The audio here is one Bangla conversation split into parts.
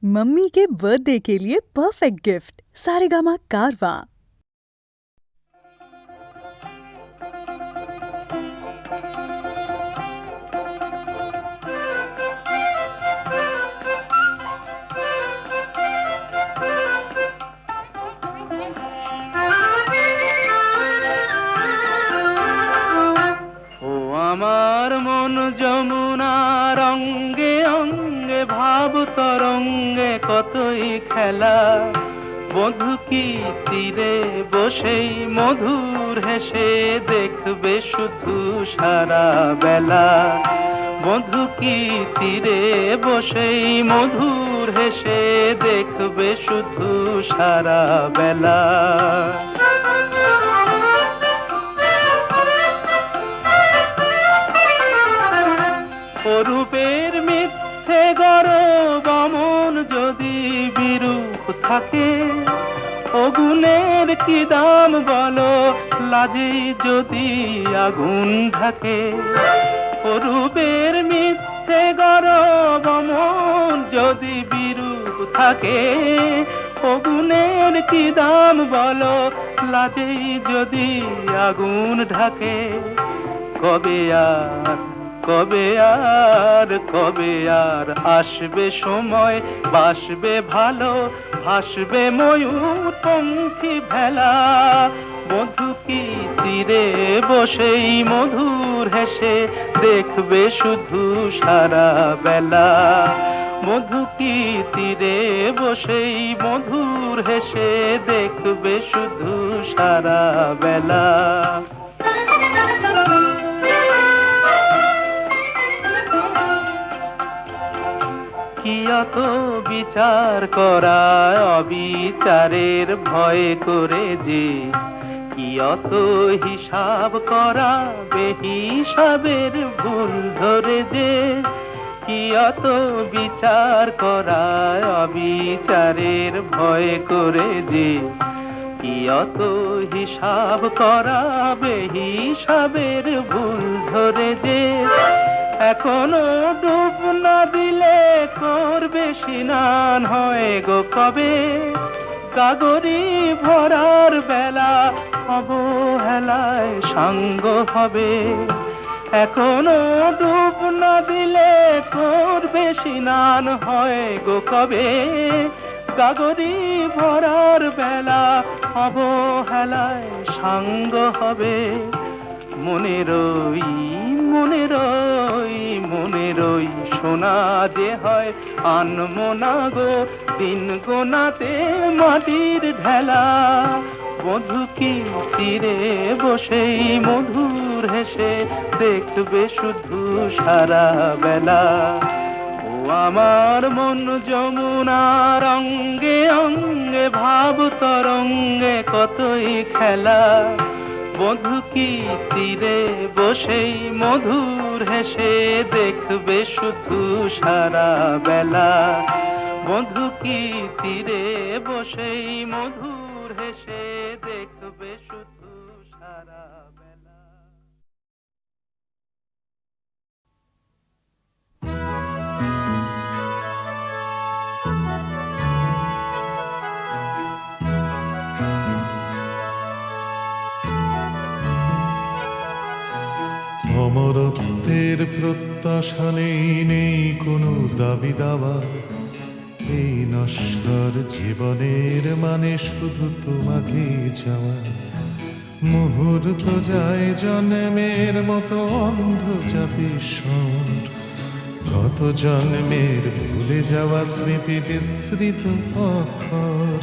मम्मी के बर्थडे के लिए परफेक्ट गिफ्ट सारेगामा कारवां। আমার মন যমুনার অঙ্গে অঙ্গে ভাব তরঙ্গে কতই খেলা, বধূ কি তীরে বসেই মধুর হেসে দেখবে শুধু সারা বেলা। বধূ কি তীরে বসেই মধুর হেসে দেখবে শুধু সারা বেলা। অরূপের মিথ্যে গরব অমন যদি বিরূপ থাকে, অগুণের কি দাম বলো লাজে যদি আগুন ঢাকে। অরূপের মিথ্যে গরব অমন যদি বিরূপ থাকে, অগুণের কি দাম বলো লাজে যদি আগুন ঢাকে। কবে আর কবে আর কবে আর আসবে সময়, বাসবে ভালো ভাসবে ময়ূর পঙ্খী ভেলা। বধূ কি তীরে বসেই মধুর হেসে দেখবে শুধু সারা বেলা। বধূ কি তীরে বসেই মধুর হেসে দেখবে শুধু সারা বেলা। কি অত বিচার করা অবিচারের ভয় করে যে, কি অত হিসাব করা বেহিসাবের ভুল ধরে যে। কি অত বিচার করা অবিচারের ভয় করে যে, কি অত হিসাব করা বেহিসাবের ভুল ধরে যে। এখনো ডুব না দিলে করবে স্নান হয় গো কবে। গাগরি ভরার বেলা অবহেলায় সাঙ্গ হবে। এখনো ডুব না দিলে করবে স্নান হয় গো কবে। গাগরি ভরার বেলা অবহেলায় সাঙ্গ হবে। মনেরই মনেরই মনেরই সোনা যে হয় আনমনা গো দিন গোনাতে মাটির ঢেলা। বধূ কি তীরে বসেই মধুর হেসে দেখবে শুধু সারা বেলা। ও আমার মন যমুনার অঙ্গে অঙ্গে ভাব তরঙ্গে কতই খেলা। বধূ কি তীরে বসেই মধুর হেসে দেখবে শুধু সারা বেলা। বধূ কি তীরে বসেই মধুর হেসে দেখবে শুধু সারা বেলা। অমরত্বের প্রত্যাশা নেই, নেই কোনো দাবি দাওয়া। এই নশ্বর জীবনের মানে শুধু তোমাকে চাওয়া। মুহূর্ত যায় জন্মের মতো অন্ধ চাপে স্বর। কত জন্মের ভুলে যাওয়া স্মৃতি বিস্মৃত অক্ষর।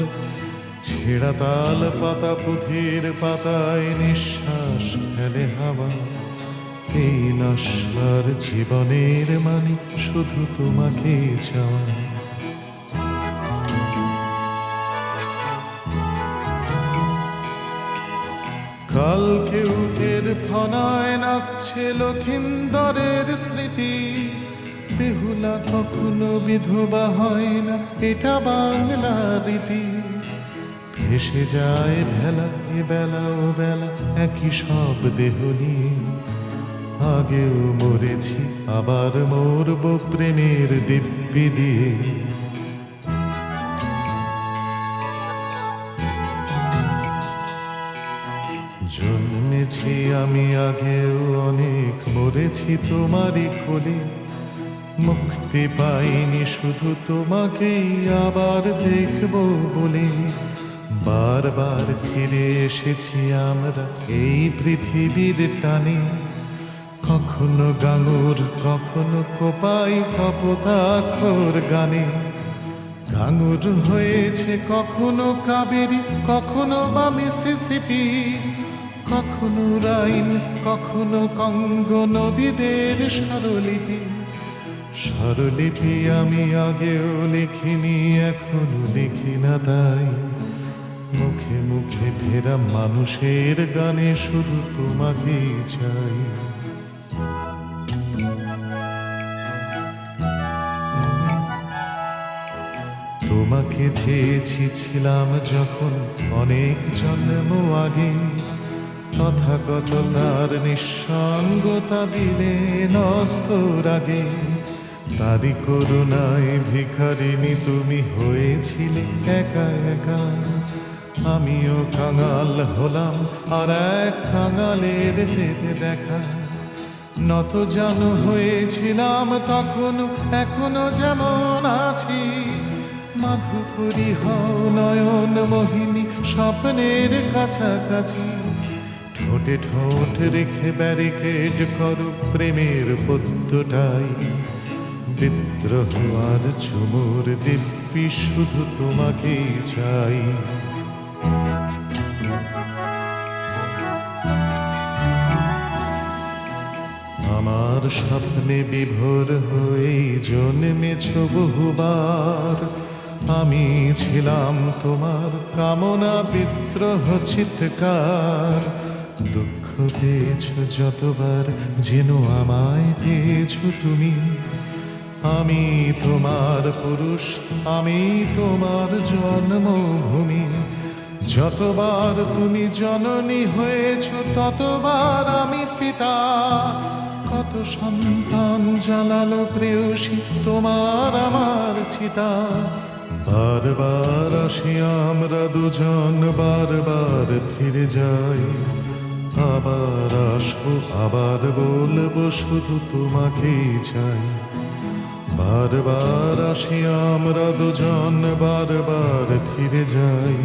ছেঁড়া তাল পাতা পুঁথির পাতায় নিঃশ্বাস ফেলে হাওয়া। এই নশ্বর জীবনের মানে শুধু তোমাকে চাওয়া। কালকে উঠের ফনায় নাচছে লক্ষিন্দরের স্মৃতি। বেহুলা কখনো বিধবা হয় না, এটা বাংলা রীতি। ভেসে যায় ভেলা এ বেলা ও বেলা একই সব দেহ নিয়ে। আগেও মরেছি আবার মরব প্রেমের দিব্যি দিয়ে। আমি আগেও অনেক মরেছি তোমারই কোলে, মুক্তি পাইনি শুধু তোমাকেই আবার দেখবো বলে। বারবার ফিরে এসেছি আমরা এই পৃথিবীর টানে, কখনো গাঙুর কখনো কোপাই কপোতাক্ষর গানে। গাঙুর হয়েছে কখনো কাবেরী, কখনো বা মিসিসিপি, কখনো রাইন কখনো কঙ্গো নদীদের স্বরলিপি। স্বরলিপি আমি আগেও লিখিনি, এখনো লিখি না তাই। মুখে মুখে ফেরা মানুষের গানে শুধু তোমাকেই চাই। তোমাকে চেয়েছি ছিলাম যখন অনেক জন্ম আগে, তথাগততার নিঃসঙ্গতা দিলে নস্তর আগে। তারি করুণায় ভিখারিণী তুমি হয়েছিলে একা একা, আমিও কাঙাল হলাম আর এক কাঙালের যেতে দেখা। নত জানু হয়েছিলাম তখনো, এখনো যেমন আছি। মাধুকরী হও নয়ন মোহিনী স্বপ্নের কাছাকাছি। ঠোঁটে ঠোঁট রেখে ব্যারিকেড করো প্রেমের পদ্মটাই। বিদ্রোহ আর চুমুর দিব্যি শুধু তোমাকেই চাই। আমার স্বপ্নে বিভোর হয়ে জন্মেছ বহুবার। আমি ছিলাম তোমার কামনা বিদ্রোহ চিৎকার। দুঃখ পেয়েছ যতবার যেন আমায় পেয়েছ তুমি। আমি তোমার পুরুষ, আমি তোমার জন্মভূমি। যতবার তুমি জননী হয়েছ ততবার আমি পিতা। কত সন্তান জ্বালালো প্রেয়সী তোমার আমার চিতা। বারবার আসি আমরা দুজন, বারবার ফিরে যাই। আবার আসবো, আবার বলবো শুধু তোমাকেই চাই। বারবার আসি আমরা দুজন, বারবার ফিরে যাই।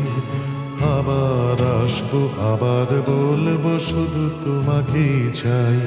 আবার আসবো, আবার বলবো শুধু তোমাকেই চাই।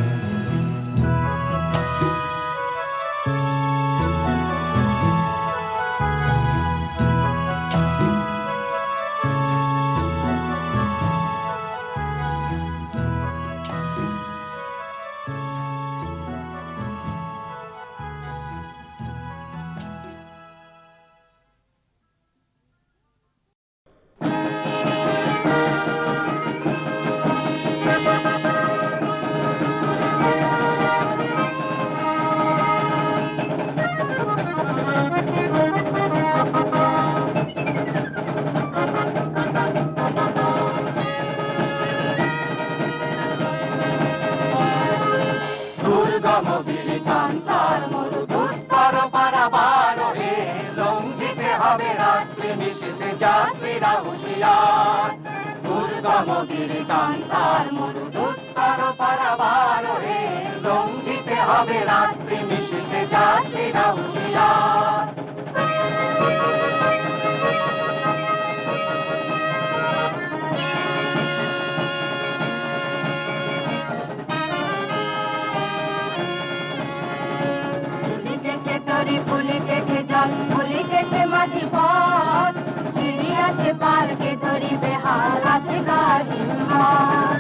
ফুলিতেছে জল, ফুলিতেছে মাঝি পথ, চিড়িয়াছে পালকে ধরি বেহাল আছে গাড়ি মত।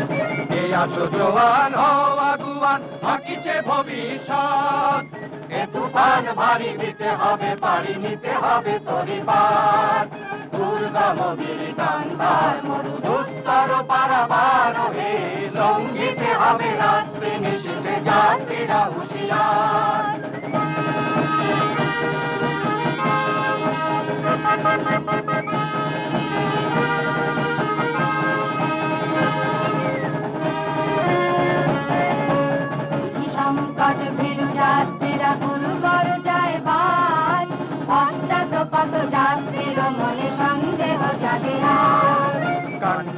এ আছো জোয়ান হও আগুয়ান, বাকিছে ভবিষ্যৎ। এ তুফান ভারী দিতে হবে, পাড়ি নিতে হবে তরি পার। দুর্গম গিরি কান্তার মরু দুস্তর পারাবার হে, লঙ্ঘিতে হবে রাত্রি নিশীথে যাত্রীরা হুঁশিয়ার। সংকট ভীরু যাত্রীরা গুরুগর যায় বাজ, পশ্চাৎ কত যাত্রীর মনে সন্দেহ জাগে আজ।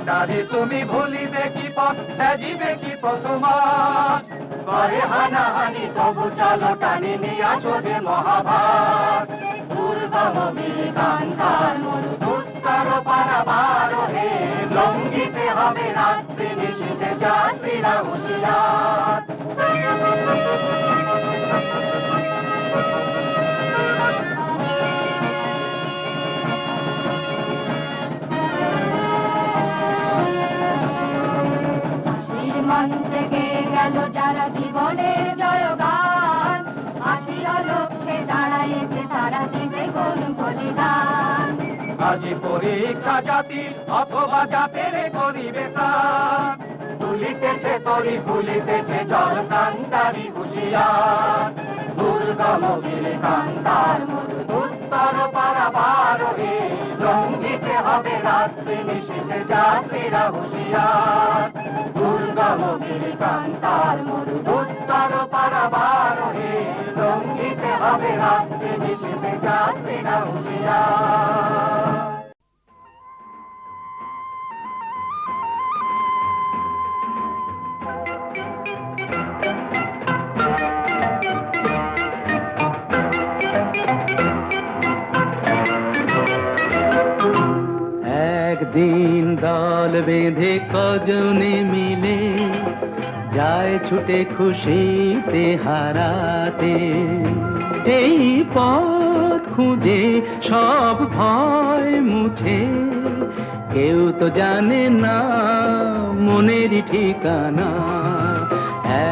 নারী তুমি ভুলিবে কি পথ ত্যাজিবে কি প্রথমাজ করে হানাহানি তবু চলো টানি নিয়াছো যে মহাভারত দুর্গমগির কান্তার মরু দুস্তর পারাবার হে লঙ্ঘিতে হবে রাত্রি নিশীথে যাত্রীরা হুঁশিয়ার মঞ্চে গেয়ে গেল যারা জীবনের জয়গান আসিয়া লক্ষ্যে দাঁড়াইছে তারা দিবে কোন বলিদান আজি পরীক্ষা জাতি অথবা জাতের করিবে তার তুলিতেছে তরি ভুলিতেছে জল কান্তারি হুঁশিয়ার দুর্গমগির কান্তার মরু দুস্তর পারাবার হে লঙ্ঘিতে হবে রাত্রি নিশীথে যাত্রীরা হুঁশিয়ার দুর্গমগির কান্তার মরু দুস্তর পারাবার হে লঙ্ঘিতে হবে রাত্রি নিশীথে যাত্রীরা হুঁশিয়ার একদিন দল বেঁধে কজনে মিলে যায় ছুটে খুশিতে হারাতে এই পথ খুঁজে সব ভয় মুছে কেউ তো জানে না মনেরই ঠিকানা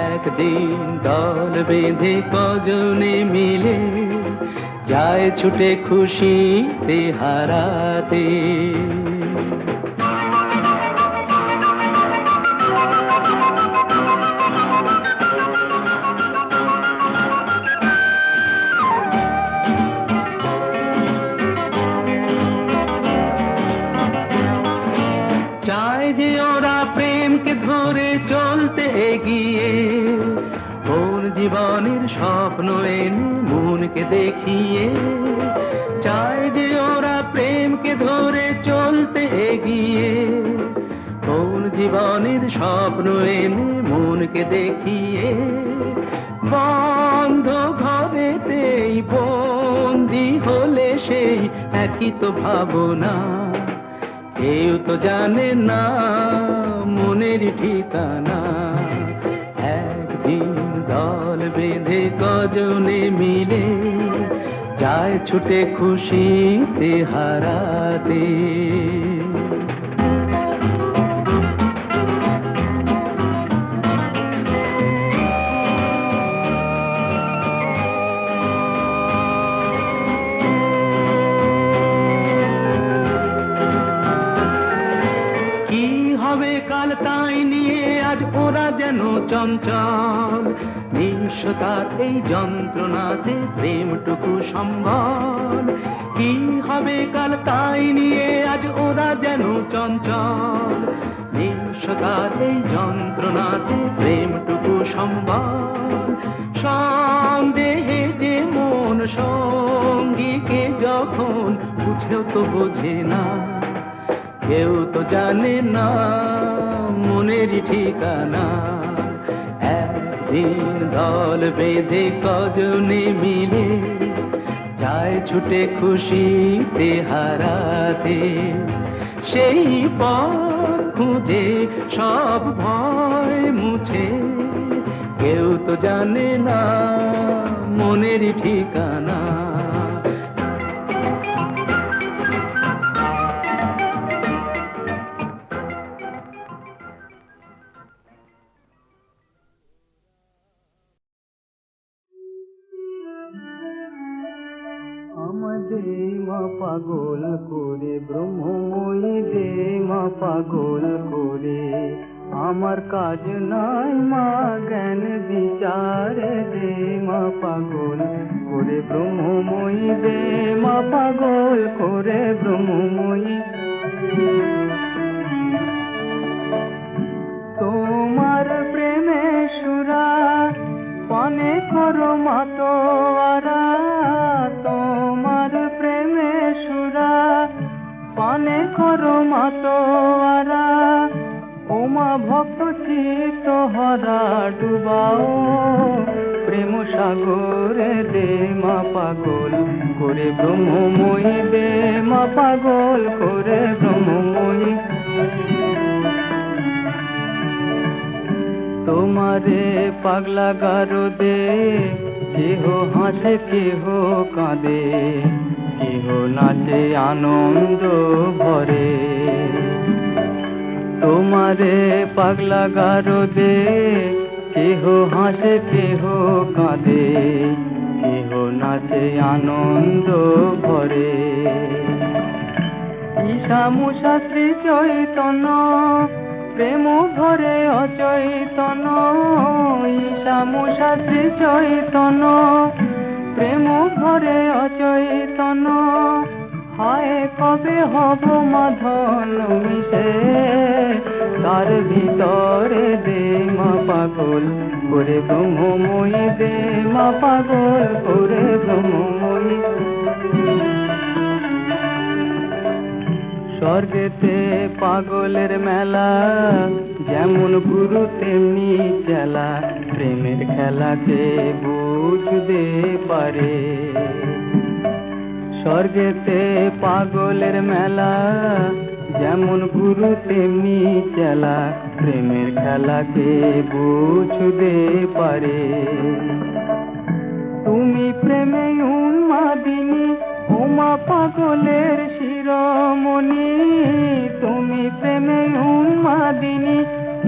একদিন দল বেঁধে কজনে মিলে যায় ছুটে খুশিতে হারাতে চায় যে ওরা প্রেমকে ধরে চলতে এগিয়ে কোন জীবনের স্বপ্ন এনে মনকে দেখিয়ে চায় যে ওরা প্রেমকে ধরে চলতে এগিয়ে কোন জীবনের স্বপ্ন এনে মনকে দেখিয়ে বন্ধ ঘরেতেই বন্দি হলে সেই একই তো ভাবনা কেউ তো জানে না মনের ঠিকানা একদিন দল বেঁধে কজনে মিলে যায় ছুটে খুশিতে হারাতে কাল তাই নিয়ে আজ ওরা যেন চঞ্চল নিঃস্বতার এই যন্ত্রণাতে প্রেমটুকু সম্বল কি হবে কাল তাই নিয়ে আজ ওরা যেন চঞ্চল নিঃস্বতার এই যন্ত্রণাতে প্রেমটুকু সম্বল সন্দেহে যে মন সঙ্গীকে যখন বুঝেও তো বোঝে না কেউ তো জানে না মনেরই ঠিকানা একদিন দল বেঁধে কজনে মিলে যায় ছুটে খুশিতে হারাতে সেই পথ খুঁজে সব ভয় মুছে কেউ তো জানে না মনেরই ঠিকানা দে মা পাগল করে ব্রহ্মময়ী দে মা পাগল করে আমার কাজ নাই মা জ্ঞান বিচার দে মা পাগল করে ব্রহ্মময়ী দে মা পাগল করে ব্রহ্মময়ী তোমার প্রেমে সুরা পানে করো মাতোয়ারা তোমার প্রেমে সুরা পানে করো মাতোয়ারা মা ভক্ত চিত্ত হরা ডুবাও প্রেম সাগরে দে মা পাগল করে ব্রহ্মময়ী দে মা পাগল করে ব্রহ্মময়ী তোমারে পাগলা গারো দে কেহ হাসে কেহ কাঁদে কেহ নাচে আনন্দ ভরে তোমারে পাগলা গারো দে কেহ হাসে কেহ কাঁদে কেহ নাচে আনন্দ ভরে ঈশা মুষা শ্রী চৈতন্য প্রেম ভরে অচৈতন্য ঈশা মুষা শ্রী চৈতন্য প্রেম ভরে অচৈতন্য হায় কবে হব মাধন মিশে তার ভিতরে দে মা পাগল করে ব্রহ্মময়ী দে মা পাগল করে ব্রহ্মময়ী স্বর্গেতে পাগলের মেলা যেমন গুরু তেমনি চেলা প্রেমের খেলাকে বুঝতে পারে স্বর্গেতে পাগলের মেলা যেমন গুরু তেমনি চেলা প্রেমের খেলাকে বুঝতে পারে তুমি প্রেমে উন্মাদিনী ওমা পাগলের শিরোমণি তুমি প্রেমে উন্মাদিনী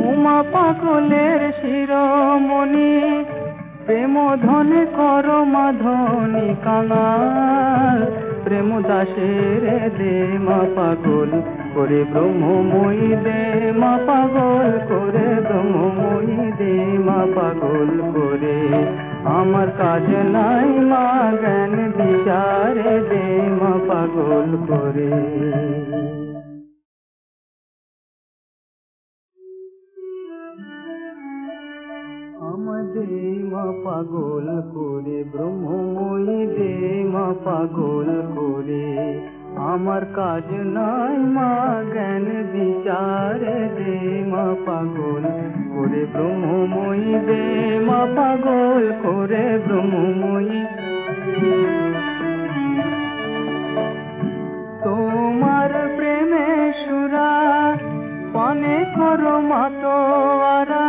উমা পাগলের শিরোমণি প্রেম ধনে কর মাধনী কাঙাল প্রেম দাসের দে মা পাগল করে ব্রহ্মময়ী দে মা পাগল করে ব্রহ্মময়ী দে মা পাগল করে আমার কাজ নাই মা জ্ঞান বিচারে দে মা পাগল করে দে মা পাগল করে ব্রহ্মময়ী দে মা পাগল করে আমার কাজ নাই মা জ্ঞান বিচারে দে মা পাগল করে ব্রহ্মময়ী দে মা পাগল করে ব্রহ্মময়ী তোমার প্রেমে সুরা পানে করো মাতোয়ারা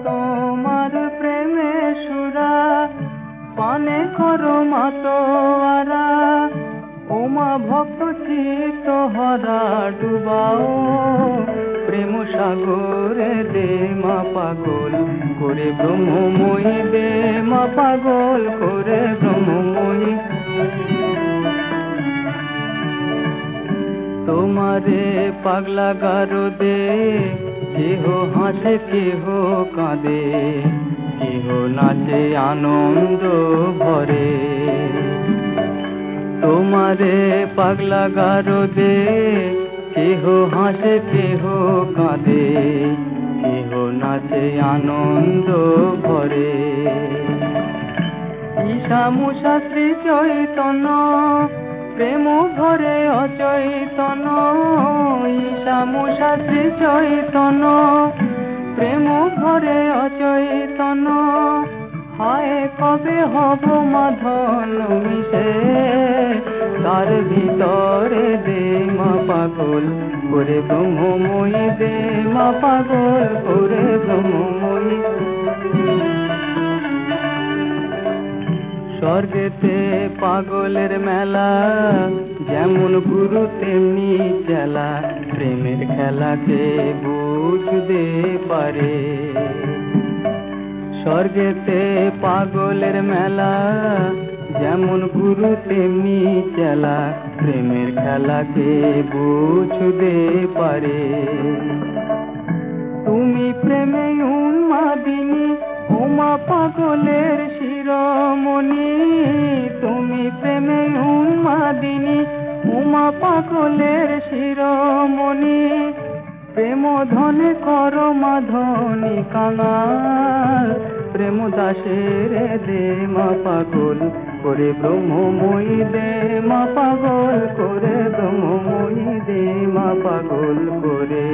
তোমার প্রেমে সুরা পানে করো মাতোয়ারা ওমা ভক্ত চিত্ত হরা ডুবাও প্রেম সাগরে দে মা পাগল করে ব্রহ্মময়ী দে মা পাগল করে ব্রহ্মময়ী তোমারে পাগলা গারো দে কেহ হাসে কেহ কাঁদে কেহ নাচে আনন্দ ভরে তোমারে পাগলা গারো দে কেহ হাসে কেহ কাঁদে কেহ নাচে আনন্দ ভরে ঈশা মুষা শ্রী চৈতন্য প্রেম ভরে অচৈতন্য ঈশা মুষা শ্রী চৈতন্য প্রেম ভরে অচৈতন্য হায় কবে হব মাধন মিশে তার ভিতরে দে মা পাগল করে ব্রহ্মময়ী দে মা পাগল করে ব্রহ্মময়ী স্বর্গেতে পাগলের মেলা যেমন গুরু তেমনি চেলা প্রেমের খেলাকে বুঝতে পারে স্বর্গেতে পাগলের মেলা যেমন গুরু তেমনি চেলা প্রেমের খেলাকে বুঝতে পারে তুমি প্রেমে উন্মাদিনী ওমা পাগলের শিরোমণি তুমি প্রেমে উন্মাদিনী উমা পাগলের শিরোমণি প্রেম ধনে কর মাধনী কাঙাল প্রেম দাসের দে মা পাগল করে ব্রহ্মময়ী দে মা পাগল করে ব্রহ্মময়ী দে মা পাগল করে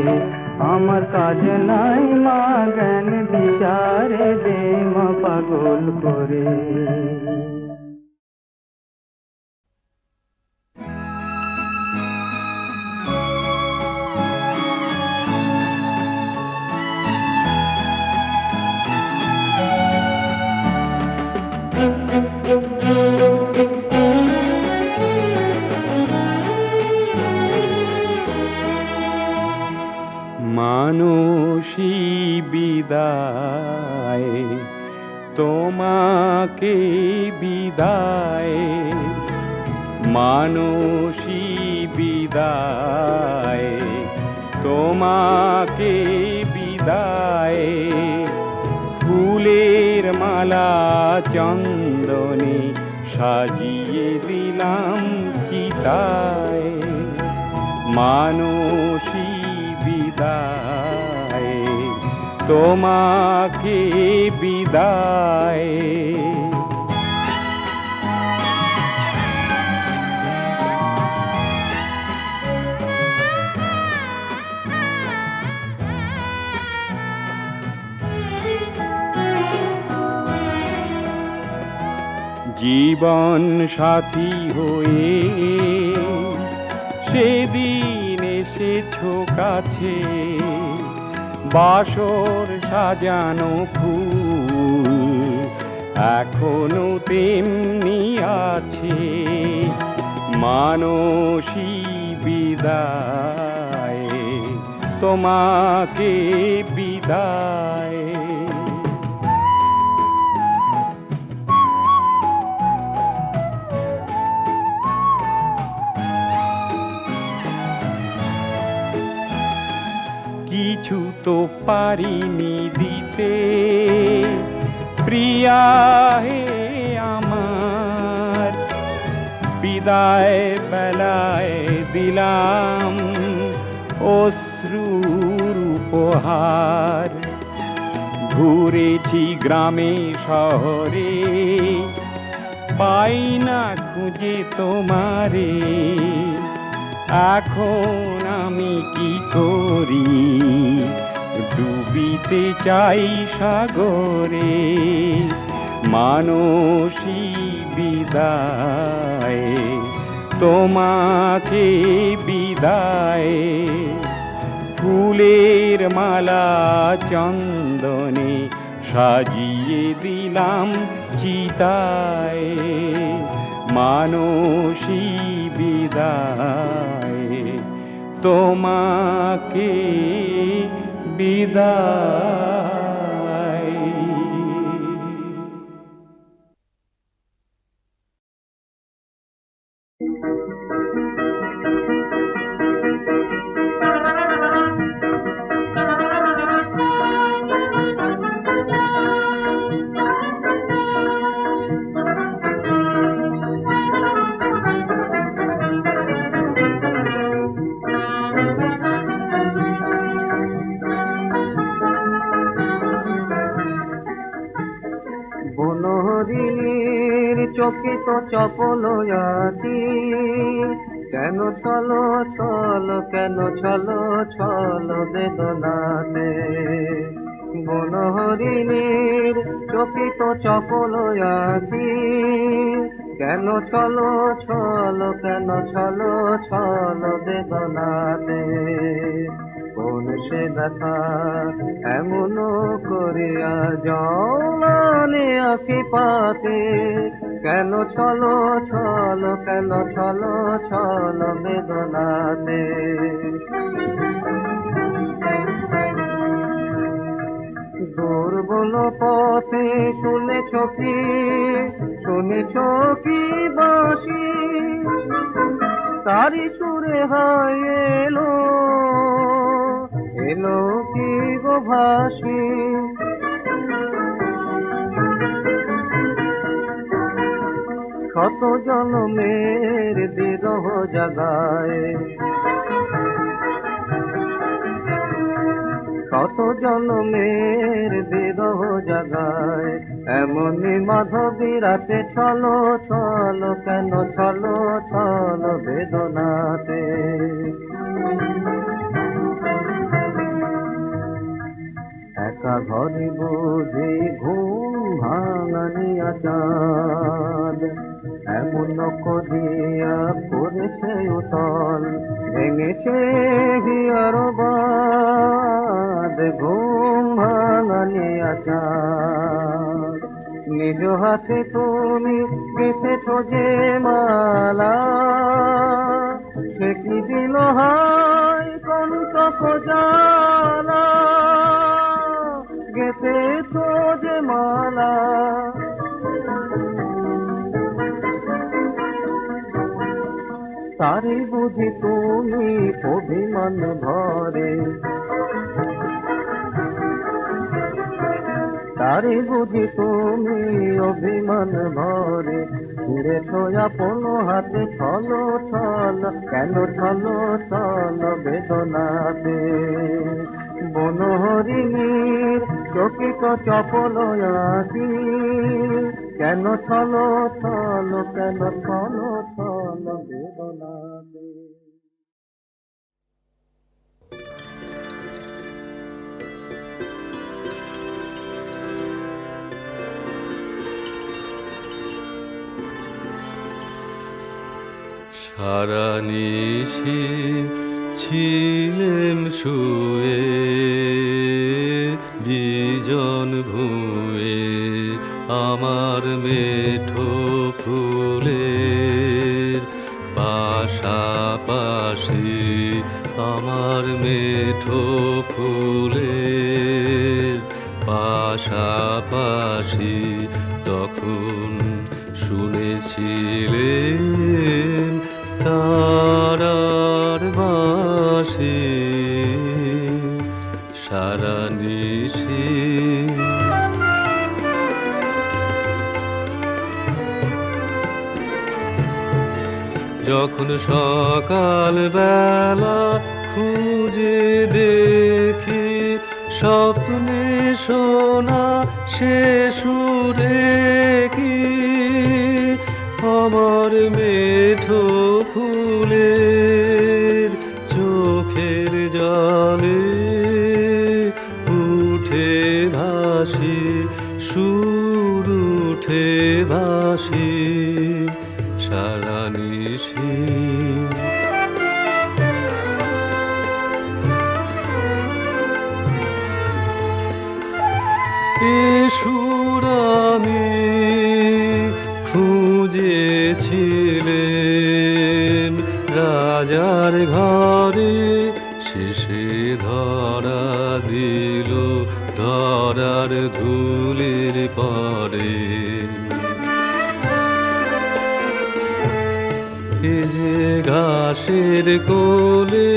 আমার কাজ নাই মা জ্ঞান বিচারে দে মা পাগল করে। মানসী বিদায়, তোমাকে বিদায়, মানসী বিদায়, তোমাকে বিদায়, ফুলের মালা চন্দনে সাজিয়ে দিলাম চিতায়, মানসী বিদায়, তোমাকে বিদায়। জীবন সাথী হয়ে সেদিন এসেছো কাছে, বাসর সাজানো ফুল এখনো তেমনি আছে, মানসী বিদায়, তোমাকে বিদায়। কিছু তো পারিনি দিতে প্রিয়া হে আমার, বিদায় বেলায় দিলাম অশ্রুর উপহার। ঘুরেছি গ্রামে শহরে, পাই না খুঁজে তোমারে, এখন আমি কি করি, ডুবিতে চাই সাগরে, মানসী বিদায়, তোমাকে বিদায়, ফুলের মালা চন্দনে সাজিয়ে দিলাম চিতায়, মানসী বিদায়, তোমাকে বিদায়। বনহরিণীর চকিত চপল আছি, কেন চলো চলো, কেন চলো চলো বেদনাতে, বনহরিণীর চকিত চপল আছি, কেন চলো চলো, কেন চলো চলো বেদনাতে, কোন সে দেখা এমন করিয়া জলে আঁকি পাতে, কেন চলো চলো, কেন চলো চলো বেদনাতে, দুর্বল পথে শুনেছ কি, শুনেছ কি বাঁশি, তারি সুরে হয় এলো, এলো কি গো ভাসি, শত জন্মের বিরহ জাগায়, শত জন্মের বিরহ জাগায়, এমনি মাধবী রাতে চলো চলো, কেন চলো চলো বেদনাতে, ঘরে বুঝি ঘুম ভাঙানিয়া চাঁদ এমন করিয়া করেছে উতল ভেঙেছে হিয়ার বাদ ঘুম ভাঙানিয়া চাঁদ নিজ হাতে তুমি গেঁথেছ যে মালা সে কি দিল হায় কণ্টক জ্বালা গেঁথেছ যে মালা তারি বুঝি তুমি অভিমান ভরে তারি বুঝি তুমি অভিমান ভরে ছিঁড়েছ আপন হাতে ছল ছল কেন ছল ছল বেদনাতে বনহরিণীর চকিত চপল আঁকি কেন ছল ছল কেন ছল ছল বেদনাতে সারা নিশি ছিলেম শুয়ে বিজন ভুঁয়ে আমার মেঠো ফুলের পাশাপাশি আমার মেঠো ফুলের পাশাপাশি তখন শুনেছিলেন তারার বাঁশি সারা নিশি যখন সকাল বেলা খুঁজে দেখি স্বপ্নে শোনা সে সুরে কি আমার মেঠো ফুলের চোখের জলে উঠে ভাসি সুর উঠে ভাসি সারা নিশি এ সুর আমি খুঁজেছিলেন রাজার ঘরে শেষে ধরা দিল ধরার ধুলের পরে এ যে ঘাসের কোলে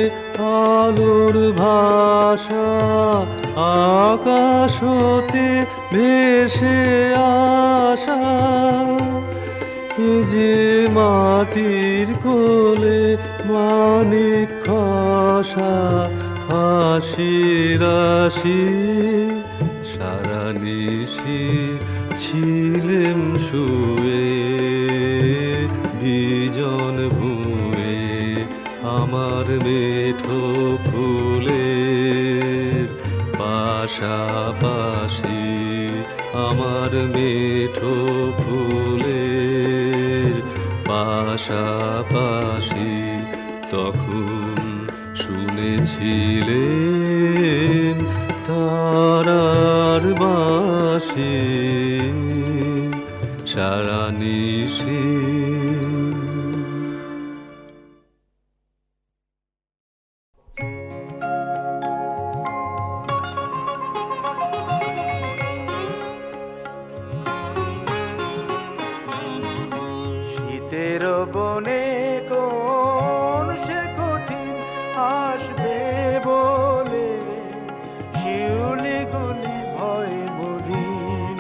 আলোর ভাষা আকাশ হতে ভেসে আসা এ যে মাটির কোলে মানিক খসা হাসি রাশি সারা নিশি ছিলেম শুয়ে বিজন ভুঁয়ে আমার মেঠো ফুলের পাশাপাশি আমার মেঠো ফুলের পাশাপাশি তখন শুনেছিলেন তারার বাঁশি সারা নিশি শীতের বনে কোন সে কঠিন আসবে বলে শিউলি গুলি ভয় বলিন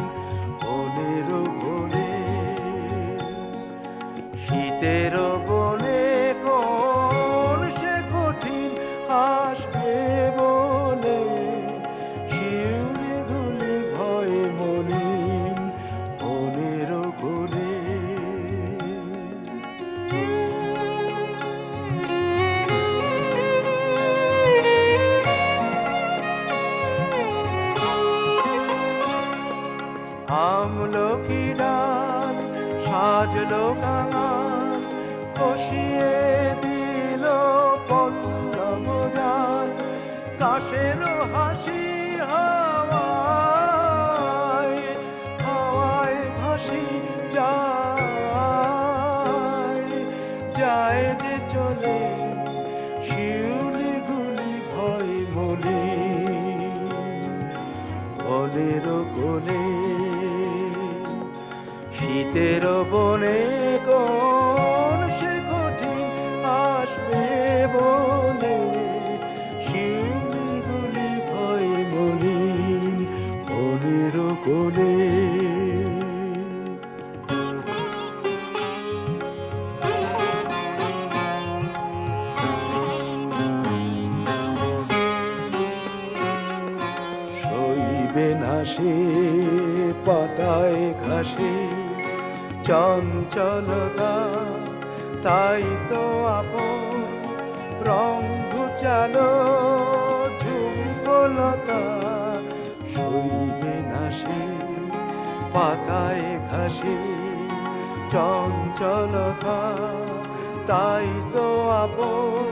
চলে শিউলিগুলি ভয় মলি বনের কোলে শীতের বনে কোন সে কঠিন আসবে বলে শিউলিগুলি ভয় মলি বনের কোলে সে পাতায় ঘাসে চঞ্চলতা তাই তো আপন রং ঘুচালো ঝুমকলতা সইবে না সে পাতায় ঘাসে চঞ্চলতা তাই তো আপন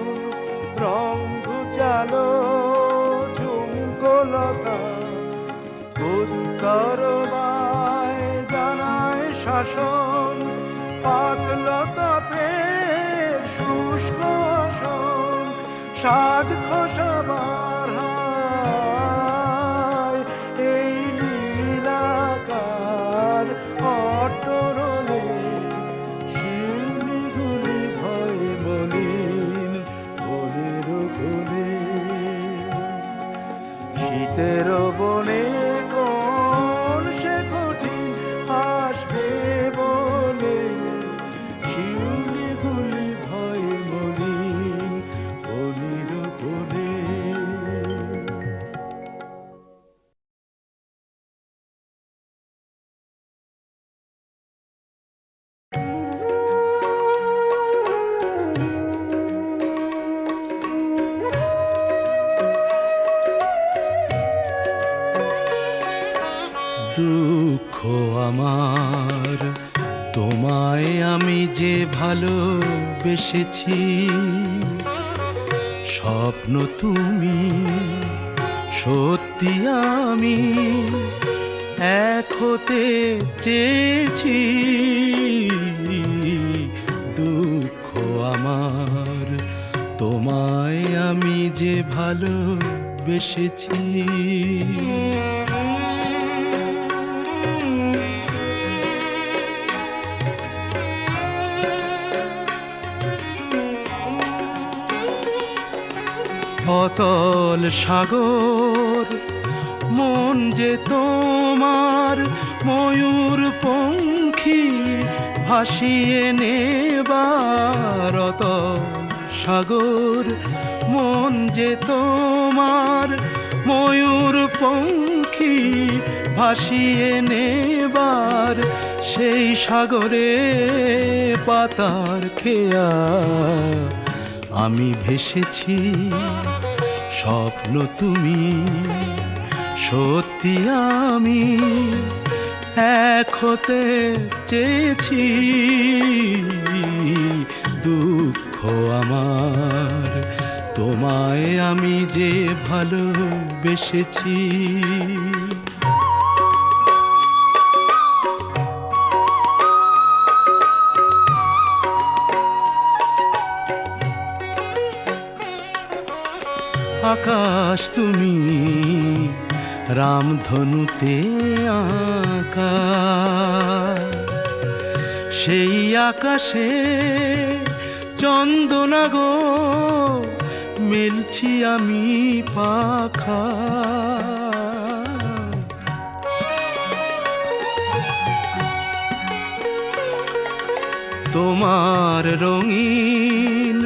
রং ঘুচালো ঝুমকলতা উত্তরবায় জানায় শাসন পাতলতাপের শুষ্ক আসন সাজ খোসাবার হায় এই লীলাকার অটরলে শিউলিগুলি ভয় মলিন বনের কোলে শীতের বনে দুঃখ আমার তোমায় আমি যে ভালোবেসেছি স্বপ্ন তুমি সত্যি আমি এক হতে চেয়েছি দুঃখ আমার তোমায় আমি যে ভালোবেসেছি অতল সাগর মন যে তোমার ময়ূর পঙ্খী ভাসিয়ে নেবার অতল সাগর মন যে তোমার ময়ূর পঙ্খী ভাসিয়ে নেবার সেই সাগরে পাতার খেয়া আমি ভেসেছি স্বপ্ন তুমি সত্যি আমি এক হতে চেয়েছি দুঃখ আমার তোমায় আমি যে ভালোবেসেছি আকাশ তুমি রামধনুতে আঁকা সেই আকাশে চন্দনা গো মেলছি আমি পাখা তোমার রঙিন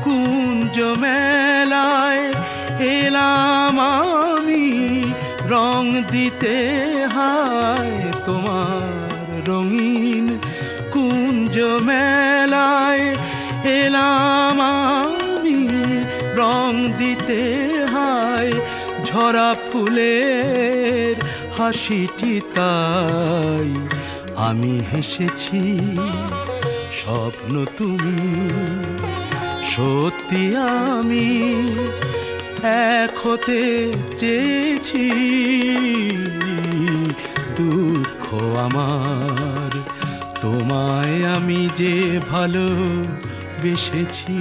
কুঞ্জ মেলায় এলাম আমি রং দিতে হায় তোমার রঙিন কুঞ্জ মেলায় এলাম আমি রং দিতে হায় ঝরা ফুলের হাসিটি তাই আমি হেসেছি স্বপ্ন তুমি সত্যি আমি এক হতে চেয়েছি দুঃখ আমার তোমায় আমি যে ভালো বেসেছি